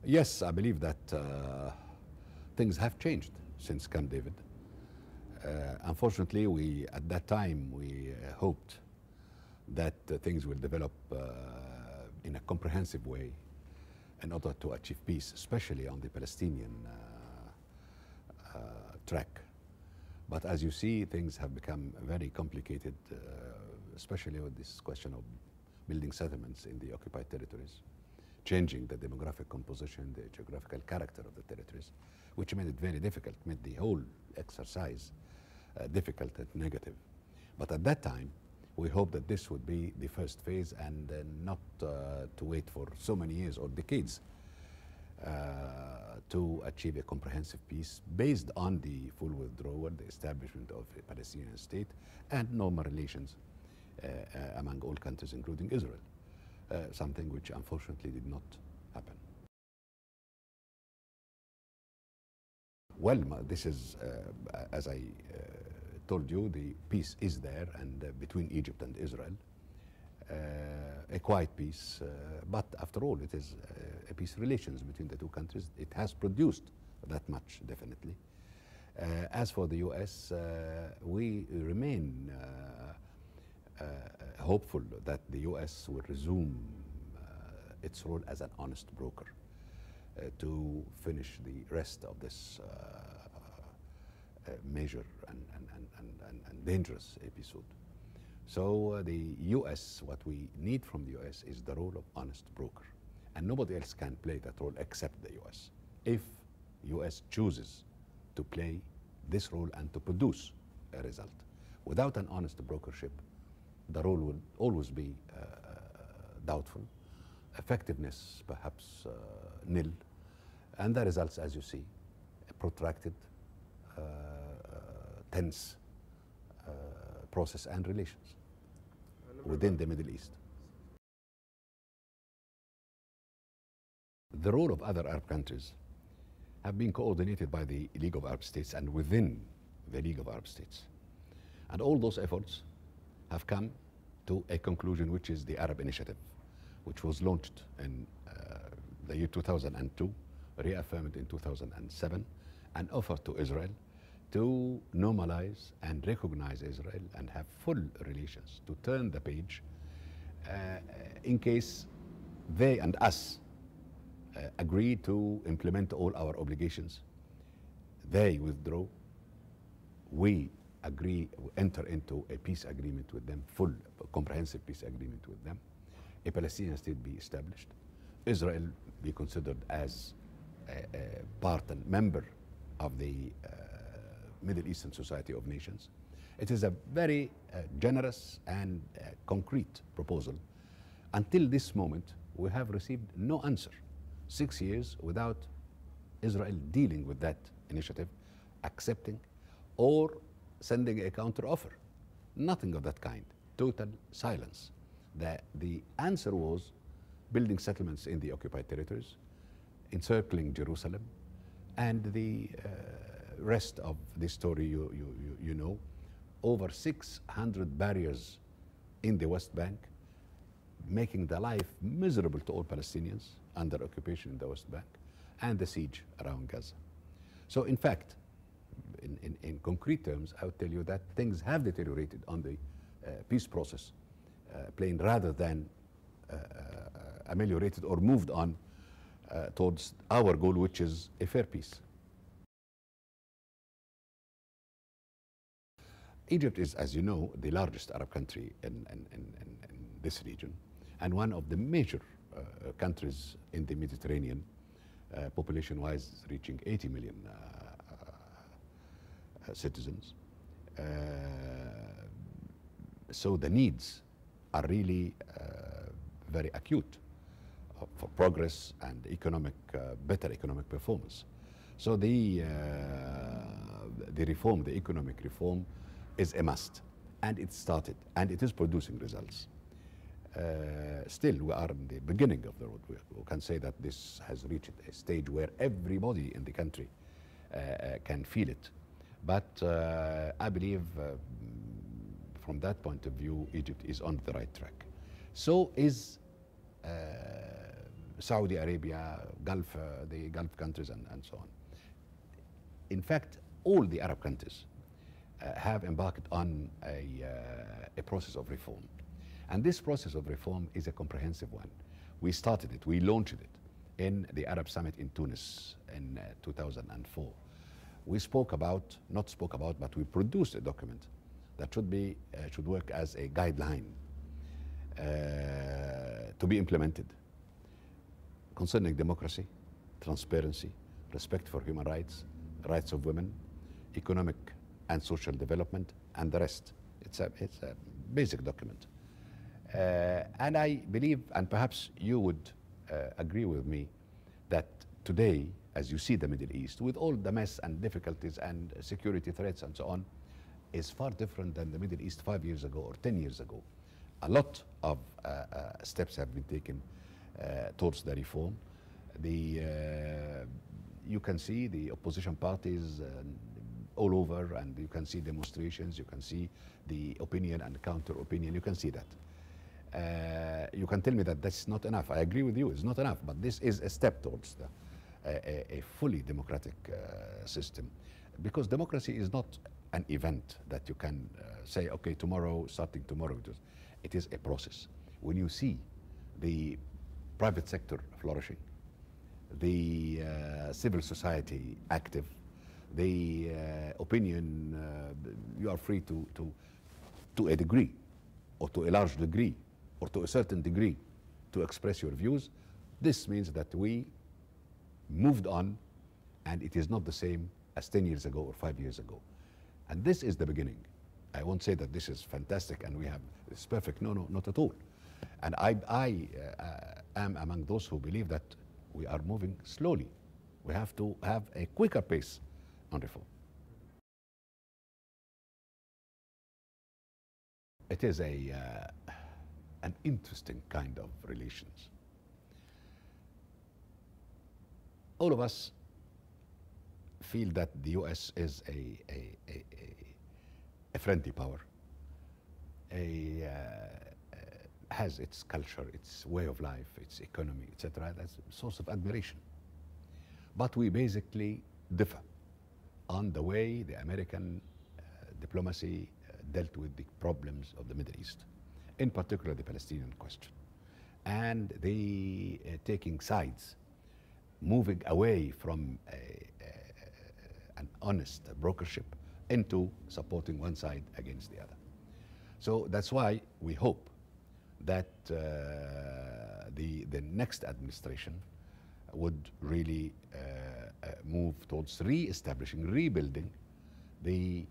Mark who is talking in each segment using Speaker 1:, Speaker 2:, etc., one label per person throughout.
Speaker 1: Yes, I believe that things have changed since Camp David. Unfortunately, at that time, we hoped that things will develop in a comprehensive way in order to achieve peace, especially on the Palestinian track. But as you see, things have become very complicated, especially with this question of building settlements in the occupied territories, changing the demographic composition, the geographical character of the territories, which made it very difficult, made the whole exercise difficult and negative. But at that time, we hoped that this would be the first phase and not to wait for so many years or decades to achieve a comprehensive peace based on the full withdrawal, the establishment of a Palestinian state, and normal relations among all countries, including Israel, something which unfortunately did not happen. Well, this is, as I told you, the peace is there, and between Egypt and Israel, a quiet peace, but after all, it is a peace relations between the two countries. It has produced that much, definitely. As for the U.S., we remain hopeful that the U.S. will resume its role as an honest broker to finish the rest of this major and dangerous episode. So the U.S., what we need from the U.S. is the role of honest broker. And nobody else can play that role except the U.S. If U.S. chooses to play this role and to produce a result. Without an honest brokership, the role will always be doubtful, effectiveness perhaps nil, and the results, as you see, a protracted, tense process and relations within the Middle East. The role of other Arab countries have been coordinated by the League of Arab States and within the League of Arab States. And all those efforts have come to a conclusion, which is the Arab Initiative, which was launched in the year 2002, reaffirmed in 2007, and offered to Israel to normalize and recognize Israel and have full relations, to turn the page in case they and us agree to implement all our obligations. They withdraw, we agree, enter into a peace agreement with them, full comprehensive peace agreement with them, a Palestinian state be established, Israel be considered as a part and member of the Middle Eastern Society of Nations. It is a very generous and concrete proposal. Until this moment, we have received no answer. 6 years without Israel dealing with that initiative, accepting or sending a counter-offer. Nothing of that kind. Total silence. The answer was building settlements in the occupied territories, encircling Jerusalem, and the rest of the story you know. Over 600 barriers in the West Bank, making the life miserable to all Palestinians under occupation in the West Bank, and the siege around Gaza. So in fact, in concrete terms, I would tell you that things have deteriorated on the peace process plane rather than ameliorated or moved on towards our goal, which is a fair peace. Egypt is, as you know, the largest Arab country in this region, and one of the major countries in the Mediterranean, population-wise reaching 80 million citizens. So the needs are really very acute for progress and economic, better economic performance. So the reform, the economic reform, is a must, and it started, and it is producing results. Still, we are in the beginning of the road. We can say that this has reached a stage where everybody in the country can feel it. But I believe from that point of view, Egypt is on the right track. So is Saudi Arabia, Gulf, the Gulf countries, and so on. In fact, all the Arab countries have embarked on a process of reform. And this process of reform is a comprehensive one. We started it, we launched it in the Arab Summit in Tunis in 2004. We not spoke about, but we produced a document that should work as a guideline to be implemented concerning democracy, transparency, respect for human rights, rights of women, economic and social development, and the rest. It's a basic document. And I believe, and perhaps you would agree with me, that today, as you see the Middle East, with all the mess and difficulties and security threats and so on, is far different than the Middle East 5 years ago or 10 years ago. A lot of steps have been taken towards the reform. You can see the opposition parties all over, and you can see demonstrations, you can see the opinion and counter opinion, you can see that. You can tell me that that's not enough. I agree with you, it's not enough, but this is a step towards a fully democratic system. Because democracy is not an event that you can say, okay, tomorrow, starting tomorrow. It is a process. When you see the private sector flourishing, the civil society active, the opinion, you are free to a degree, or to a large degree, or to a certain degree, to express your views. This means that we moved on, and it is not the same as 10 years ago or 5 years ago. And this is the beginning. I won't say that this is fantastic and it's perfect. No, not at all. And I am among those who believe that we are moving slowly. We have to have a quicker pace on reform. It is an interesting kind of relations. All of us feel that the U.S. is a friendly power, has its culture, its way of life, its economy, etc. That's a source of admiration. But we basically differ on the way the American diplomacy dealt with the problems of the Middle East, in particular the Palestinian question, and the taking sides, moving away from an honest brokership into supporting one side against the other. So that's why we hope that the next administration would really move towards re-establishing, rebuilding the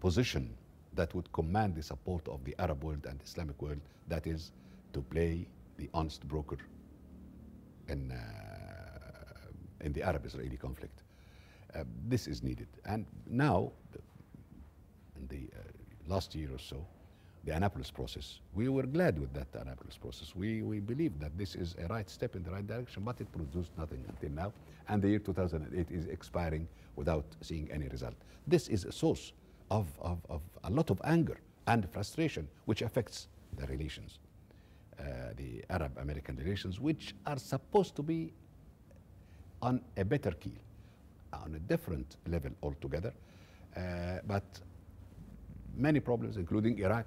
Speaker 1: position that would command the support of the Arab world and Islamic world, that is to play the honest broker in the Arab-Israeli conflict. This is needed. And now, in the last year or so, the Annapolis process, we were glad with that Annapolis process. We believe that this is a right step in the right direction, but it produced nothing until now. And the year 2008 is expiring without seeing any result. This is a source of a lot of anger and frustration, which affects the relations, the Arab-American relations, which are supposed to be on a better keel, on a different level altogether. But many problems, including Iraq,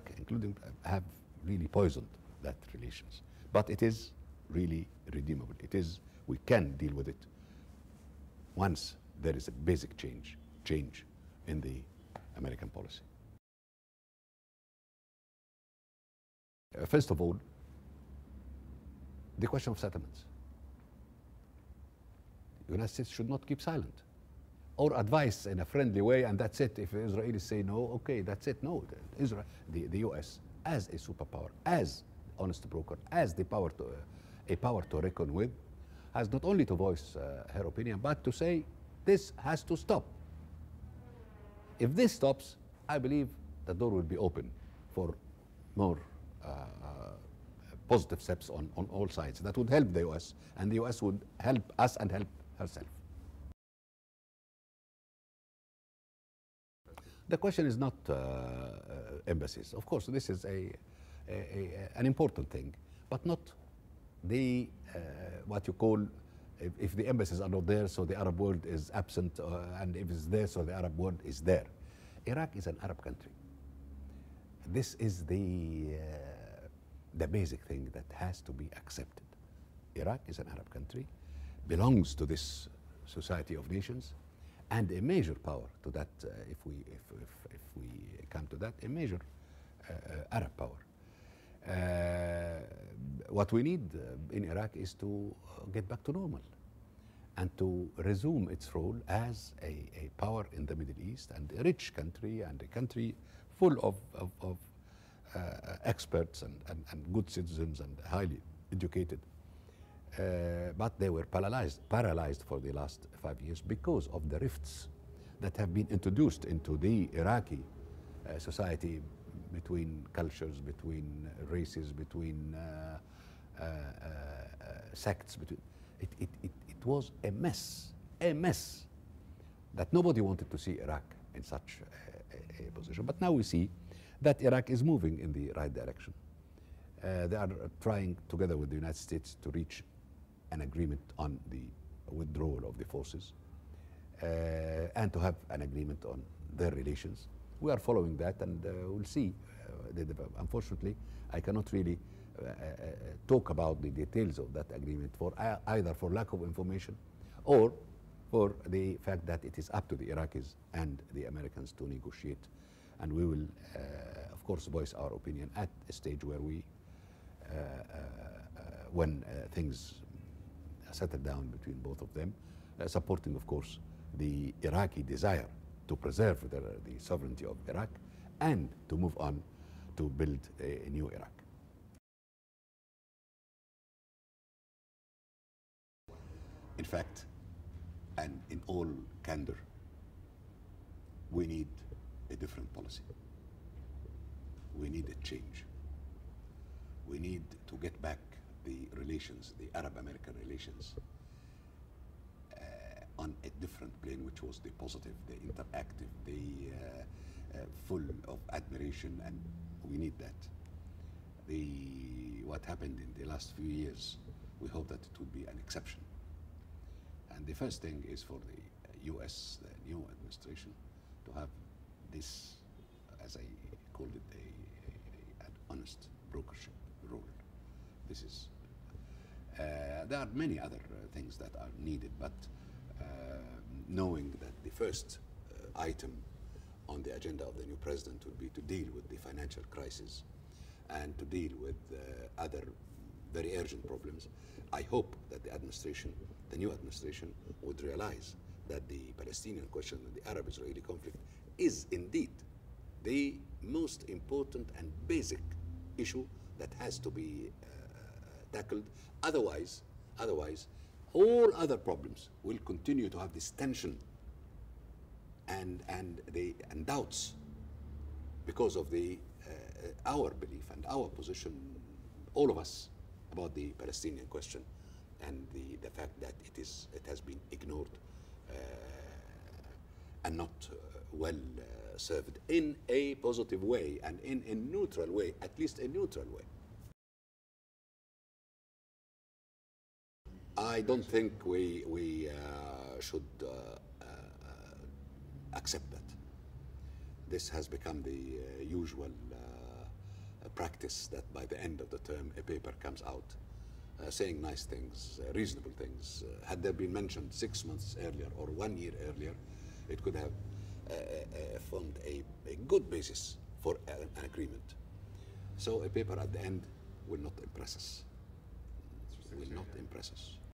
Speaker 1: have really poisoned that relations. But it is really redeemable. We can deal with it once there is a basic change in the American policy. First of all, the question of settlements. The United States should not keep silent, or advise in a friendly way, and that's it. If the Israelis say no, okay, that's it. No, the U.S. as a superpower, as honest broker, as a power to reckon with, has not only to voice her opinion, but to say this has to stop. If this stops, I believe the door will be open for more positive steps on all sides. That would help the U.S., and the U.S. would help us and help herself. The question is not embassies. Of course, this is an important thing, but not the what you call, if the embassies are not there, so the Arab world is absent, and if it's there, so the Arab world is there. Iraq is an Arab country. This is the basic thing that has to be accepted. Iraq is an Arab country, belongs to this society of nations, and a major power to that, if we come to that, a major Arab power. What we need in Iraq is to get back to normal and to resume its role as a power in the Middle East, and a rich country, and a country full of experts and good citizens and highly educated. But they were paralyzed for the last 5 years because of the rifts that have been introduced into the Iraqi society, between cultures, between races, between sects. It was a mess that nobody wanted to see Iraq in such a position. But now we see that Iraq is moving in the right direction. They are trying, together with the United States, to reach an agreement on the withdrawal of the forces, and to have an agreement on their relations. We are following that, and we'll see. Unfortunately, I cannot really talk about the details of that agreement, for either for lack of information or for the fact that it is up to the Iraqis and the Americans to negotiate. And we will, of course, voice our opinion at a stage where when things settle down between both of them, supporting, of course, the Iraqi desire to preserve the sovereignty of Iraq and to move on to build a new Iraq. In fact, and in all candor, we need a different policy. We need a change. We need to get back the relations, the Arab-American relations, on a different plane, which was the positive, the interactive, the full of admiration, and we need that. What happened in the last few years, we hope that it would be an exception. And the first thing is for the U.S., the new administration, to have this, as I called it, an honest brokership role. This is, there are many other things that are needed, but knowing that the first item on the agenda of the new president would be to deal with the financial crisis and to deal with other very urgent problems, I hope that the administration, the new administration, would realize that the Palestinian question and the Arab-Israeli conflict is indeed the most important and basic issue that has to be tackled. Otherwise, all other problems will continue to have this tension and doubts because of our belief and our position, all of us, about the Palestinian question, and the fact that it has been ignored and not well served in a positive way and in a neutral way, at least a neutral way. I don't think we should accept that. This has become the usual practice, that by the end of the term a paper comes out saying nice things, reasonable things. Had they been mentioned 6 months earlier or 1 year earlier, it could have formed a good basis for an agreement. So a paper at the end will not impress us. Will not impress us.